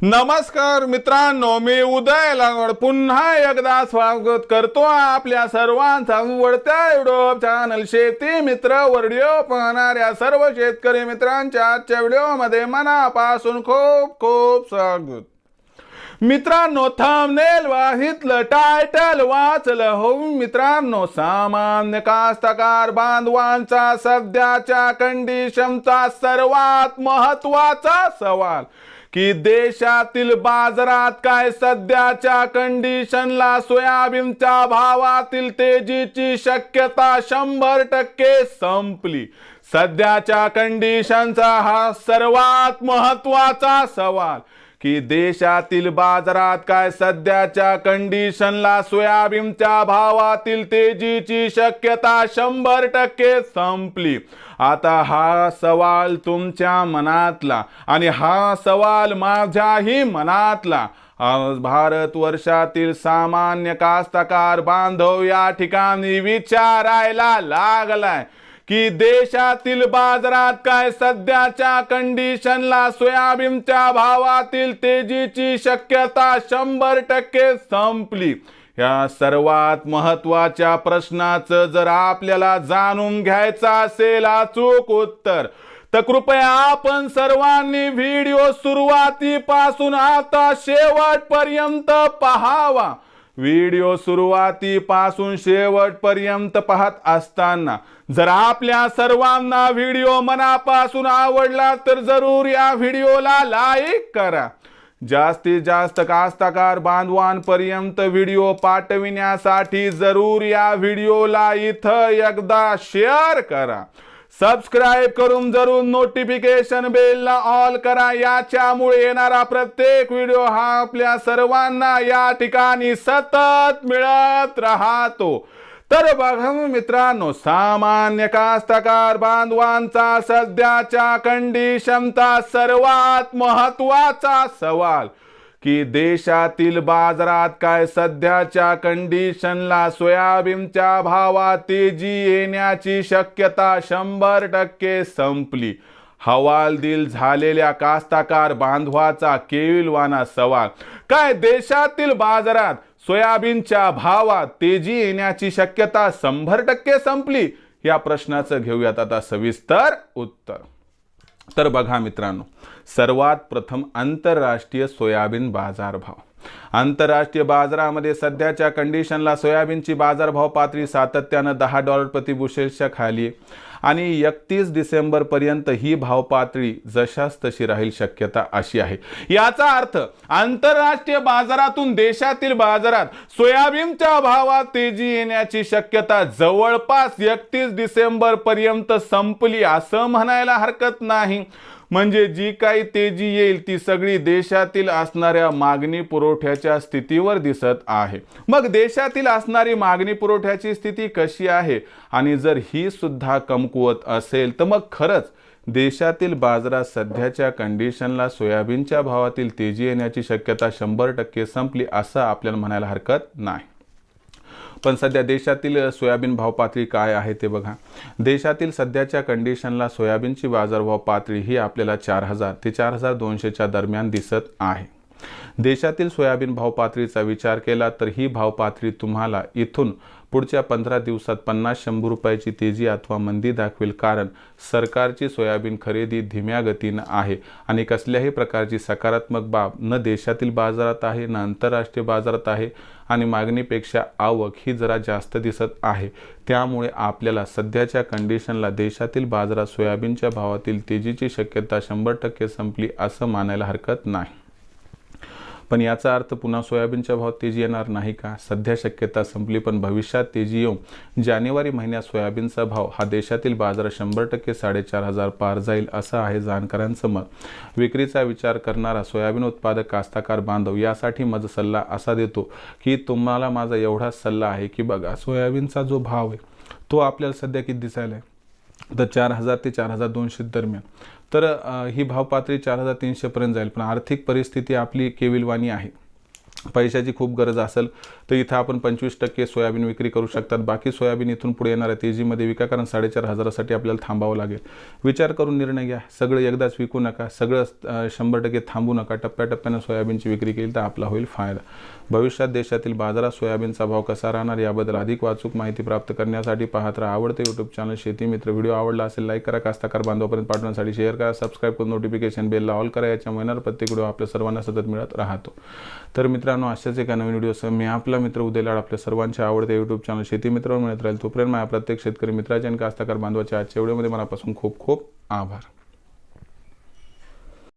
नमस्कार मित्रांनो, मी उदय लागवड पुन्हा एकदा स्वागत करतो आपल्या सर्वांचा आवडत्या युट्यूब चॅनल शेती मित्र व्हिडिओ पाहणाऱ्या सर्व शेतकरी मित्रांच्या आजच्या व्हिडिओमध्ये मनापासून खूप खूप स्वागत। मित्रांनो, थंबनेल वाहितलं, टायटल वाचलं हो मित्रांनो, सामान्य कास्तकार बांधवांचा सध्याच्या कंडिशनचा सर्वात महत्त्वाचा सवाल की देशातील बाजारात काय सध्याच्या कंडिशनला सोयाबीनच्या भावातील तेजीची शक्यता 100% संपली। सध्याच्या कंडिशनचा हा सर्वात महत्त्वाचा सवाल की देशातील बाजारात काय सध्याच्या कंडिशनला सोयाबीनच्या भावातील तेजीची शक्यता 100% संपली। आता हा सवाल तुमच्या मनातला आणि हा सवाल माझ्याही मनातला भारतवर्षातील सामान्य कास्तकार बांधव या ठिकाणी विचारायला लागलाय की देशातील बाजारात काय सध्याच्या कंडिशनला सोयाबीनच्या भावातील तेजीची शक्यता 100% संपली। या सर्वात महत्त्वाच्या प्रश्नाचं जर आपल्याला जाणून घ्यायचं असेल अचूक उत्तर, तर कृपया आपण सर्वांनी व्हिडिओ सुरुवातीपासून आता शेवटपर्यंत पाहावा। व्हिडिओ सुरुवातीपासून शेवटपर्यंत पाहत असताना जर आपल्या सर्वांना व्हिडिओ मनापासून आवडला तर जरूर या व्हिडिओला लाईक करा। जास्तीत जास्त कास्तकार बांधवांपर्यंत व्हिडिओ पाठविण्यासाठी जरूर या व्हिडिओला इथं एकदा शेअर करा। सबस्क्राइब करून जरूर नोटिफिकेशन बेलला ऑल करा, याच्यामुळे येणारा प्रत्येक व्हिडिओ हा आपल्या सर्वांना या ठिकाणी सतत मिळत राहतो। तर बघा मित्रांनो, सामान्य कास्तकार बांधवांचा सध्याच्या कंडिशनचा सर्वात महत्त्वाचा सवाल की देशातील बाजारात काय सध्याच्या कंडिशनला सोयाबीनच्या भावात तेजी येण्याची शक्यता 100% संपली। हवालदिल झालेल्या कास्तकार बांधवाचा केविलवाना सवाल, काय देशातील बाजारात सोयाबीनच्या भावात तेजी येण्याची शक्यता 100% संपली? या प्रश्नाचं घेऊयात आता सविस्तर उत्तर। तर बघा मित्रांनो, सर्वात प्रथम आंतरराष्ट्रीय सोयाबीन बाजारभाव। आंतरराष्ट्रीय बाजारामध्ये सध्याच्या कंडिशनला सोयाबीनची बाजारभाव पातळी सातत्याने $10 प्रति बुशेलच्या खाली आणि 31 डिसेंबर पर्यंत ही भाव पातळी जशास तशी राहील शक्यता अशी आहे। याचा अर्थ आंतरराष्ट्रीय बाजारातून देशातील बाजारात सोयाबीनच्या भावात तेजी येण्याची शक्यता जवळपास 31 डिसेंबर पर्यंत संपली असं म्हणायला हरकत नाही। म्हणजे जी काही तेजी येईल ती सगळी देशातील असणाऱ्या मागणी पुरवठ्याच्या स्थितीवर दिसत आहे। मग देशातील असणारी मागणी पुरवठ्याची स्थिती कशी आहे आणि जर ही सुद्धा कमकुवत असेल तर मग खरंच देशातील बाजारात सध्याच्या कंडिशनला सोयाबीनच्या भावातील तेजी येण्याची शक्यता 100% संपली असं आपल्याला म्हणायला हरकत नाही। पण सध्या देशातील सोयाबीन भाव पातळी काय आहे ते बघा। देशातील सध्याच्या कंडिशनला सोयाबीनची बाजारभाव पातळी ही आपल्याला 4000 ते 4200च्या दरम्यान दिसत आहे। देशातील सोयाबीन भाव पातळीचा विचार केला तर ही भाव पातळी तुम्हाला इथून पुढच्या 15 दिवसात 50-100 रुपयाची तेजी अथवा मंदी दाखवेल, कारण सरकारची सोयाबीन खरेदी धीम्या गतीने आहे आणि कसल्याही प्रकारची सकारात्मक बाब न देशातील बाजारात आहे न आंतरराष्ट्रीय बाजारात आहे आणि मागणीपेक्षा आवक ही जरा जास्त दिसत आहे। त्यामुळे आपल्याला सध्याच्या कंडिशनला देशातील बाजारात सोयाबीनच्या भावातील तेजीची शक्यता 100% संपली असं मानायला हरकत नाही। पण याचा अर्थ पुन्हा सोयाबीनच्या भावात तेजी येणार नाही का? सध्या शक्यता संपली पण भविष्यात तेजी येऊन जानेवारी महिन्यात सोयाबीनचा भाव हा देशातील बाजारात 100% 4500 पार जाईल असं आहे जाणकारांचं मत। विक्रीचा विचार करणारा सोयाबीन उत्पादक कास्तकार बांधव यासाठी माझा सल्ला असा देतो की तुम्हाला माझा एवढाच सल्ला आहे की बघा, सोयाबीनचा जो भाव आहे तो आपल्याला सध्या किती दिसायला आहे तर 4000 ते 4200 दरम्यान। तर ही भाव पातळी 4300 पर्यंत जाईल, पण आर्थिक परिस्थिती आपली केविलवाणी आहे पैशाची खूप गरज असेल तर इथं आपण 25% सोयाबीन विक्री करू शकतात. बाकी सोयाबीन इथून पुढे येणाऱ्या तेजीमध्ये विका, कारण 4,500साठी आपल्याला थांबावं लागेल. विचार करून निर्णय घ्या. सगळं एकदाच विकू नका, सगळं 100% थांबू नका. टप्प्याटप्प्यानं सोयाबीनची विक्री केली तर आपला होईल फायदा. भविष्यात देशातील बाजारात सोयाबीनचा भाव कसा राहणार याबद्दल अधिक वाचूक माहिती प्राप्त करण्यासाठी पाहत राहा आवडते यूट्यूब चॅनल शेती मित्र. व्हिडिओ आवडला असेल लाईक करा, कास्तकार बांधवापर्यंत पाठवण्यासाठी शेअर करा, सबस्क्राईब करून नोटिफिकेशन बेलला ऑल करा. याच्यामुळे येणार प्रत्येक व्हिडिओ आपल्या सर्वांना सतत मिळत राहतो. तर मित्रांनो, अशाच एका नवीन व्हिडिओसह मी आपला मित्र उदय लाड आपल्या सर्वांच्या आवडते यूट्यूब चॅनल शेती मित्रावर मिळत राहील. तोपर्यंत माझ्या प्रत्येक शेतकरी मित्राच्या आणि कास्तकार बांधवाच्या आजच्या व्हिडिओमध्ये मनापासून खूप खूप आभार.